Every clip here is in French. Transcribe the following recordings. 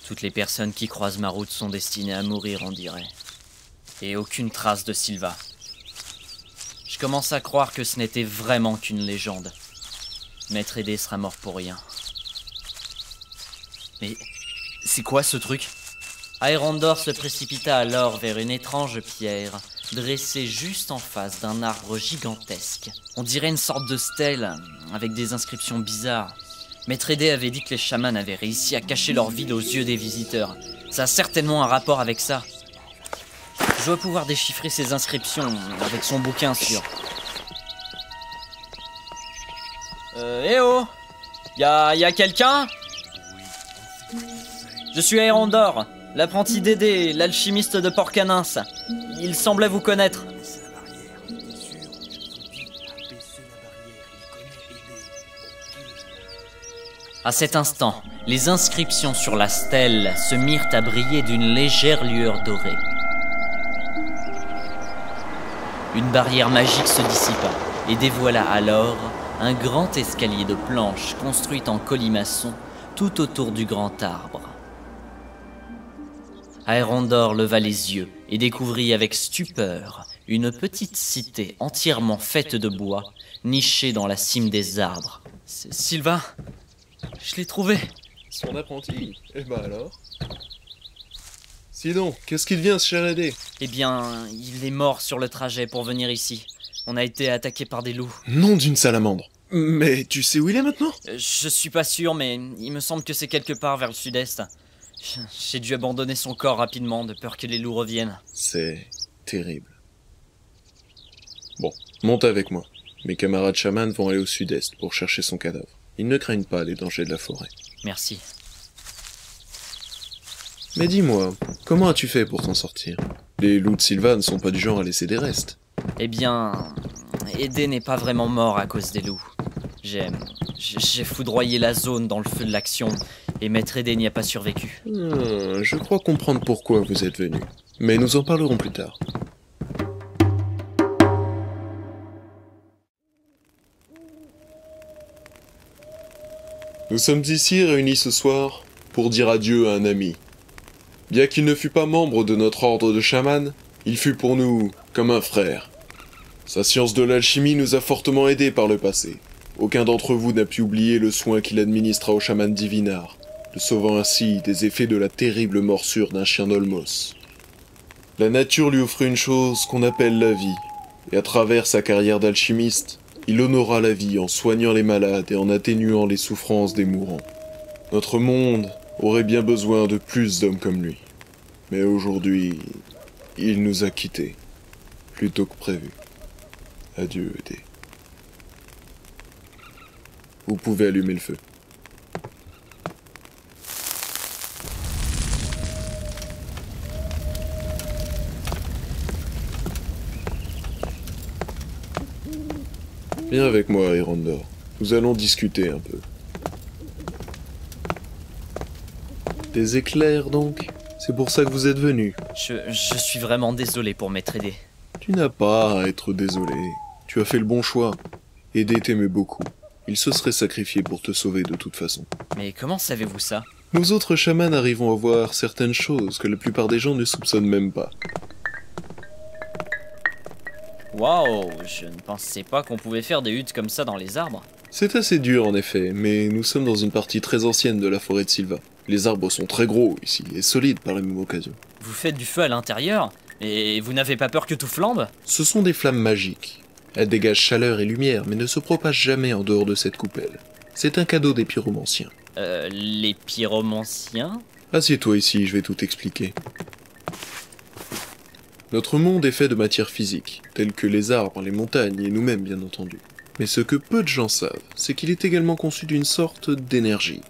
Toutes les personnes qui croisent ma route sont destinées à mourir, on dirait. Et aucune trace de Sylva. Je commence à croire que ce n'était vraiment qu'une légende. Maître Aidé sera mort pour rien. Mais c'est quoi ce truc? Aérondor se précipita alors vers une étrange pierre, dressée juste en face d'un arbre gigantesque. On dirait une sorte de stèle, avec des inscriptions bizarres. Maître Aidé avait dit que les chamans avaient réussi à cacher leur vide aux yeux des visiteurs. Ça a certainement un rapport avec ça. Je dois pouvoir déchiffrer ces inscriptions avec son bouquin sûr. Eh oh! Y a quelqu'un? Je suis Aérondor, l'apprenti d'Aidé, l'alchimiste de Port-Canince. Il semblait vous connaître. À cet instant, les inscriptions sur la stèle se mirent à briller d'une légère lueur dorée. Une barrière magique se dissipa et dévoila alors un grand escalier de planches construit en colimaçon tout autour du grand arbre. Aérondor leva les yeux et découvrit avec stupeur une petite cité entièrement faite de bois, nichée dans la cime des arbres. C'est Sylvain, je l'ai trouvé. Son apprenti? Eh ben alors? Sinon, qu'est-ce qu'il vient, ce cher Aidé? Eh bien, il est mort sur le trajet pour venir ici. On a été attaqué par des loups. Nom d'une salamandre. Mais tu sais où il est maintenant? Je suis pas sûr, mais il me semble que c'est quelque part vers le sud-est. J'ai dû abandonner son corps rapidement, de peur que les loups reviennent. C'est terrible. Bon, monte avec moi. Mes camarades chamans vont aller au sud-est pour chercher son cadavre. Ils ne craignent pas les dangers de la forêt. Merci. Mais dis-moi, comment as-tu fait pour t'en sortir? Les loups de Sylva ne sont pas du genre à laisser des restes. Eh bien, Aidé n'est pas vraiment mort à cause des loups. J'ai foudroyé la zone dans le feu de l'action, et Maître Aidé n'y a pas survécu. Je crois comprendre pourquoi vous êtes venu. Mais nous en parlerons plus tard. Nous sommes ici réunis ce soir pour dire adieu à un ami. Bien qu'il ne fût pas membre de notre ordre de chaman, il fut pour nous comme un frère. Sa science de l'alchimie nous a fortement aidés par le passé. Aucun d'entre vous n'a pu oublier le soin qu'il administra au chaman Divinar, le sauvant ainsi des effets de la terrible morsure d'un chien d'Olmos. La nature lui offrit une chose qu'on appelle la vie, et à travers sa carrière d'alchimiste, il honora la vie en soignant les malades et en atténuant les souffrances des mourants. Notre monde aurait bien besoin de plus d'hommes comme lui. Mais aujourd'hui, il nous a quittés, plus tôt que prévu. Adieu, Aidé. Vous pouvez allumer le feu. Viens avec moi, Aérondor. Nous allons discuter un peu. Des éclairs, donc? C'est pour ça que vous êtes venu. Je suis vraiment désolé pour Maître Aidé. Tu n'as pas à être désolé. Tu as fait le bon choix. Aidé t'aimait beaucoup. Il se serait sacrifié pour te sauver de toute façon. Mais comment savez-vous ça? Nous autres chamans arrivons à voir certaines choses que la plupart des gens ne soupçonnent même pas. Waouh, je ne pensais pas qu'on pouvait faire des huttes comme ça dans les arbres. C'est assez dur en effet, mais nous sommes dans une partie très ancienne de la forêt de Sylva. Les arbres sont très gros ici, et solides par la même occasion. Vous faites du feu à l'intérieur? Et vous n'avez pas peur que tout flambe? Ce sont des flammes magiques. Elles dégagent chaleur et lumière, mais ne se propagent jamais en dehors de cette coupelle. C'est un cadeau des pyromanciens. Les pyromanciens? Assieds-toi ici, je vais tout expliquer. Notre monde est fait de matière physique, telles que les arbres, les montagnes et nous-mêmes bien entendu. Mais ce que peu de gens savent, c'est qu'il est également conçu d'une sorte d'énergie.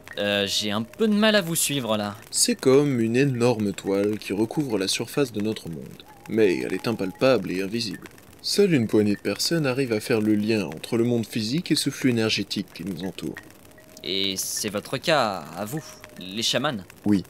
J'ai un peu de mal à vous suivre là. C'est comme une énorme toile qui recouvre la surface de notre monde. Mais elle est impalpable et invisible. Seule une poignée de personnes arrive à faire le lien entre le monde physique et ce flux énergétique qui nous entoure. Et c'est votre cas, à vous, les chamans? Oui.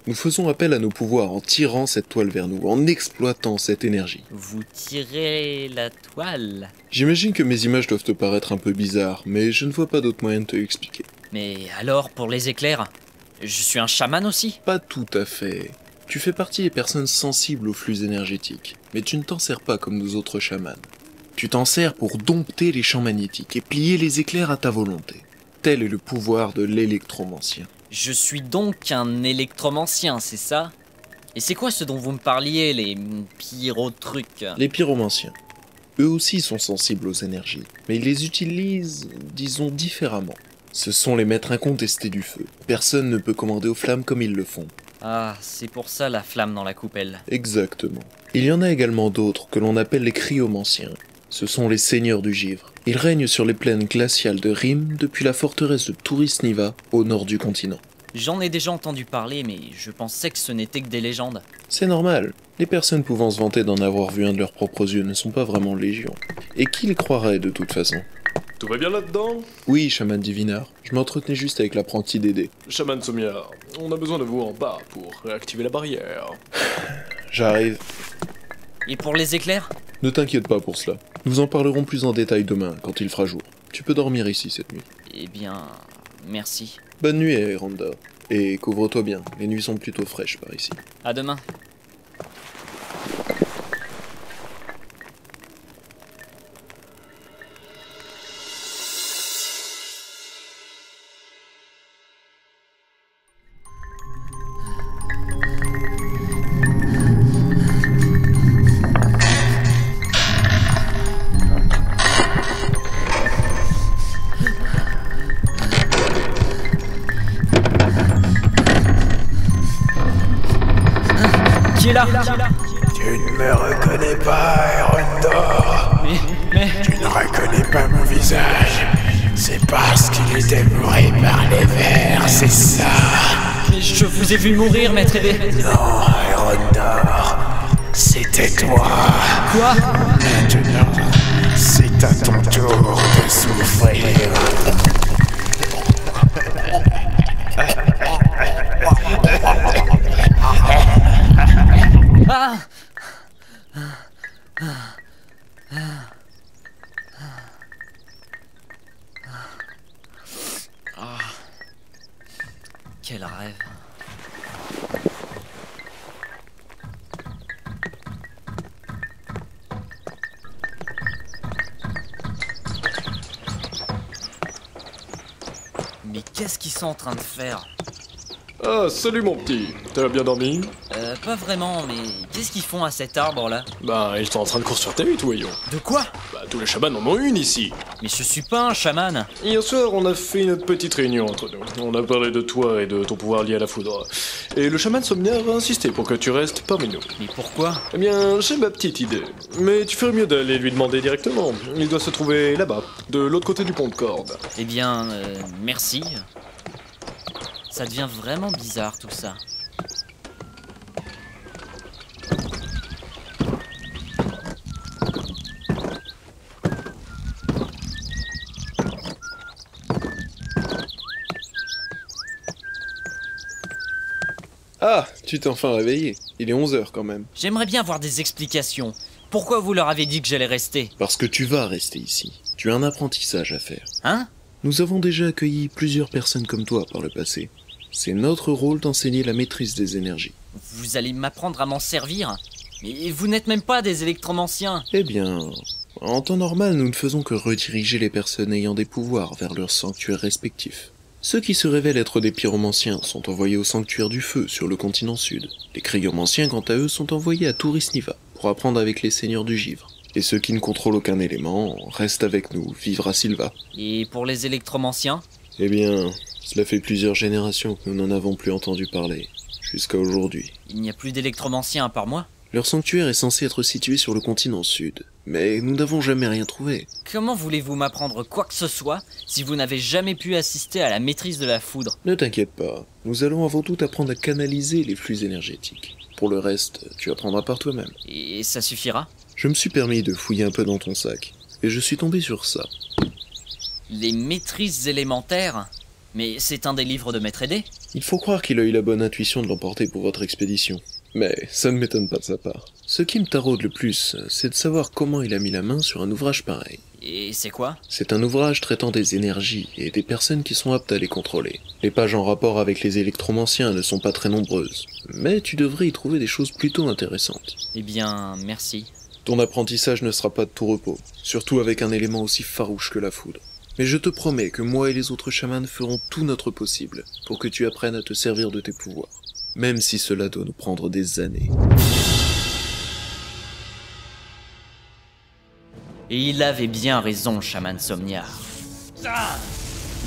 Nous faisons appel à nos pouvoirs en tirant cette toile vers nous, en exploitant cette énergie. Vous tirez la toile? J'imagine que mes images doivent te paraître un peu bizarres, mais je ne vois pas d'autre moyen de te l'expliquer. Mais alors, pour les éclairs? Je suis un chaman aussi? Pas tout à fait. Tu fais partie des personnes sensibles aux flux énergétiques, mais tu ne t'en sers pas comme nous autres chamans. Tu t'en sers pour dompter les champs magnétiques et plier les éclairs à ta volonté. Tel est le pouvoir de l'électromancien. Je suis donc un électromancien, c'est ça? Et c'est quoi ce dont vous me parliez, les pyro-trucs? Les pyromanciens. Eux aussi sont sensibles aux énergies, mais ils les utilisent, disons, différemment. Ce sont les maîtres incontestés du feu. Personne ne peut commander aux flammes comme ils le font. Ah, c'est pour ça la flamme dans la coupelle. Exactement. Il y en a également d'autres que l'on appelle les cryomanciens. Ce sont les seigneurs du givre. Ils règnent sur les plaines glaciales de Rim depuis la forteresse de Turisniva, au nord du continent. J'en ai déjà entendu parler, mais je pensais que ce n'était que des légendes. C'est normal. Les personnes pouvant se vanter d'en avoir vu un de leurs propres yeux ne sont pas vraiment légion. Et qui les croirait de toute façon? Tout va bien là-dedans? Oui, chaman divineur. Je m'entretenais juste avec l'apprenti Dédé. Chaman Somiar, on a besoin de vous en bas pour réactiver la barrière. J'arrive. Et pour les éclairs? Ne t'inquiète pas pour cela. Nous en parlerons plus en détail demain, quand il fera jour. Tu peux dormir ici cette nuit. Eh bien, merci. Bonne nuit, Eranda. Et couvre-toi bien, les nuits sont plutôt fraîches par ici. À demain. Qui est là? Tu ne me reconnais pas, Erondor. Mais... Tu ne reconnais pas mon visage. C'est parce qu'il était bourré par les vers, c'est ça. mais je vous ai vu mourir, maître Ébé. Non, Erondor, c'était toi. Quoi? Maintenant, c'est à ton tour de souffrir. Ah! Ah. Quel rêve. Mais qu'est-ce qu'ils sont en train de faire? Ah, salut mon petit, t'as bien dormi? Pas vraiment, mais qu'est-ce qu'ils font à cet arbre-là? Bah, ils sont en train de construire ta hutte, voyons. De quoi? Bah, tous les chamans en ont une ici. Mais je suis pas un chaman. Hier soir, on a fait une petite réunion entre nous. On a parlé de toi et de ton pouvoir lié à la foudre. Et le chaman Somniar a insisté pour que tu restes parmi nous. Mais pourquoi? Eh bien, j'ai ma petite idée. Mais tu ferais mieux d'aller lui demander directement. Il doit se trouver là-bas, de l'autre côté du pont de corde. Eh bien, merci. Ça devient vraiment bizarre tout ça. Ah, tu t'es enfin réveillé. Il est 11h quand même. J'aimerais bien avoir des explications. Pourquoi vous leur avez dit que j'allais rester? Parce que tu vas rester ici. Tu as un apprentissage à faire. Hein? Nous avons déjà accueilli plusieurs personnes comme toi par le passé. C'est notre rôle d'enseigner la maîtrise des énergies. Vous allez m'apprendre à m'en servir? Mais vous n'êtes même pas des électromanciens. Eh bien, en temps normal, nous ne faisons que rediriger les personnes ayant des pouvoirs vers leurs sanctuaires respectifs. Ceux qui se révèlent être des pyromanciens sont envoyés au sanctuaire du feu sur le continent sud. Les cryomanciens, quant à eux, sont envoyés à Turisniva pour apprendre avec les seigneurs du givre. Et ceux qui ne contrôlent aucun élément restent avec nous, vivre à Silva. Et pour les électromanciens? Eh bien, cela fait plusieurs générations que nous n'en avons plus entendu parler, jusqu'à aujourd'hui. Il n'y a plus d'électromanciens à part moi? Leur sanctuaire est censé être situé sur le continent sud, mais nous n'avons jamais rien trouvé. Comment voulez-vous m'apprendre quoi que ce soit si vous n'avez jamais pu assister à la maîtrise de la foudre? Ne t'inquiète pas, nous allons avant tout apprendre à canaliser les flux énergétiques. Pour le reste, tu apprendras par toi-même. Et ça suffira? Je me suis permis de fouiller un peu dans ton sac, et je suis tombé sur ça. Les maîtrises élémentaires? Mais c'est un des livres de Maître Ébé? Il faut croire qu'il a eu la bonne intuition de l'emporter pour votre expédition. Mais ça ne m'étonne pas de sa part. Ce qui me taraude le plus, c'est de savoir comment il a mis la main sur un ouvrage pareil. Et c'est quoi? C'est un ouvrage traitant des énergies et des personnes qui sont aptes à les contrôler. Les pages en rapport avec les électromanciens ne sont pas très nombreuses, mais tu devrais y trouver des choses plutôt intéressantes. Eh bien, merci. Ton apprentissage ne sera pas de tout repos, surtout avec un élément aussi farouche que la foudre. Mais je te promets que moi et les autres chamans ferons tout notre possible pour que tu apprennes à te servir de tes pouvoirs, même si cela doit nous prendre des années. Et il avait bien raison, chaman Somniard.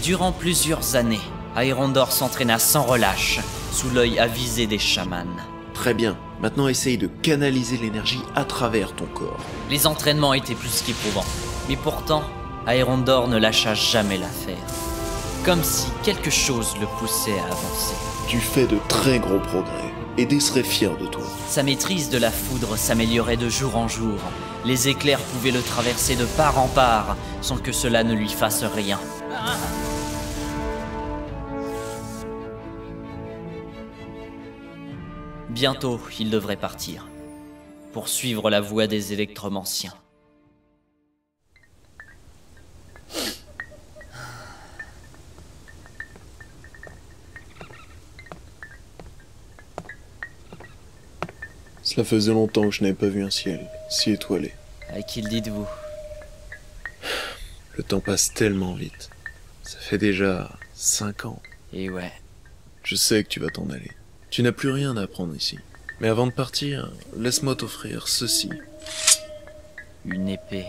Durant plusieurs années, Aérondor s'entraîna sans relâche, sous l'œil avisé des chamans. Très bien, maintenant essaye de canaliser l'énergie à travers ton corps. Les entraînements étaient plus qu'éprouvants, mais pourtant, Aérondor ne lâcha jamais l'affaire. Comme si quelque chose le poussait à avancer. Tu fais de très gros progrès, et Dé serait fier de toi. Sa maîtrise de la foudre s'améliorait de jour en jour. Les éclairs pouvaient le traverser de part en part, sans que cela ne lui fasse rien. Bientôt, il devrait partir, pour suivre la voie des électromanciens. Cela faisait longtemps que je n'avais pas vu un ciel si étoilé. À qui le dites-vous? Le temps passe tellement vite. Ça fait déjà 5 ans. Et ouais, Je sais que tu vas t'en aller. Tu n'as plus rien à apprendre ici. Mais avant de partir, laisse-moi t'offrir ceci. une épée.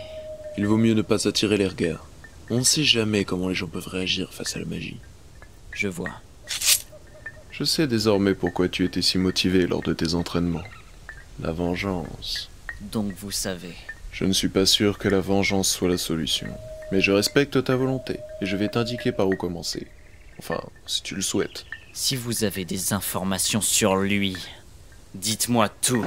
Il vaut mieux ne pas attirer les regards. On ne sait jamais comment les gens peuvent réagir face à la magie. Je vois. Je sais désormais pourquoi tu étais si motivé lors de tes entraînements. La vengeance. Donc vous savez. Je ne suis pas sûr que la vengeance soit la solution. Mais je respecte ta volonté, et je vais t'indiquer par où commencer. Enfin, si tu le souhaites. Si vous avez des informations sur lui, dites-moi tout.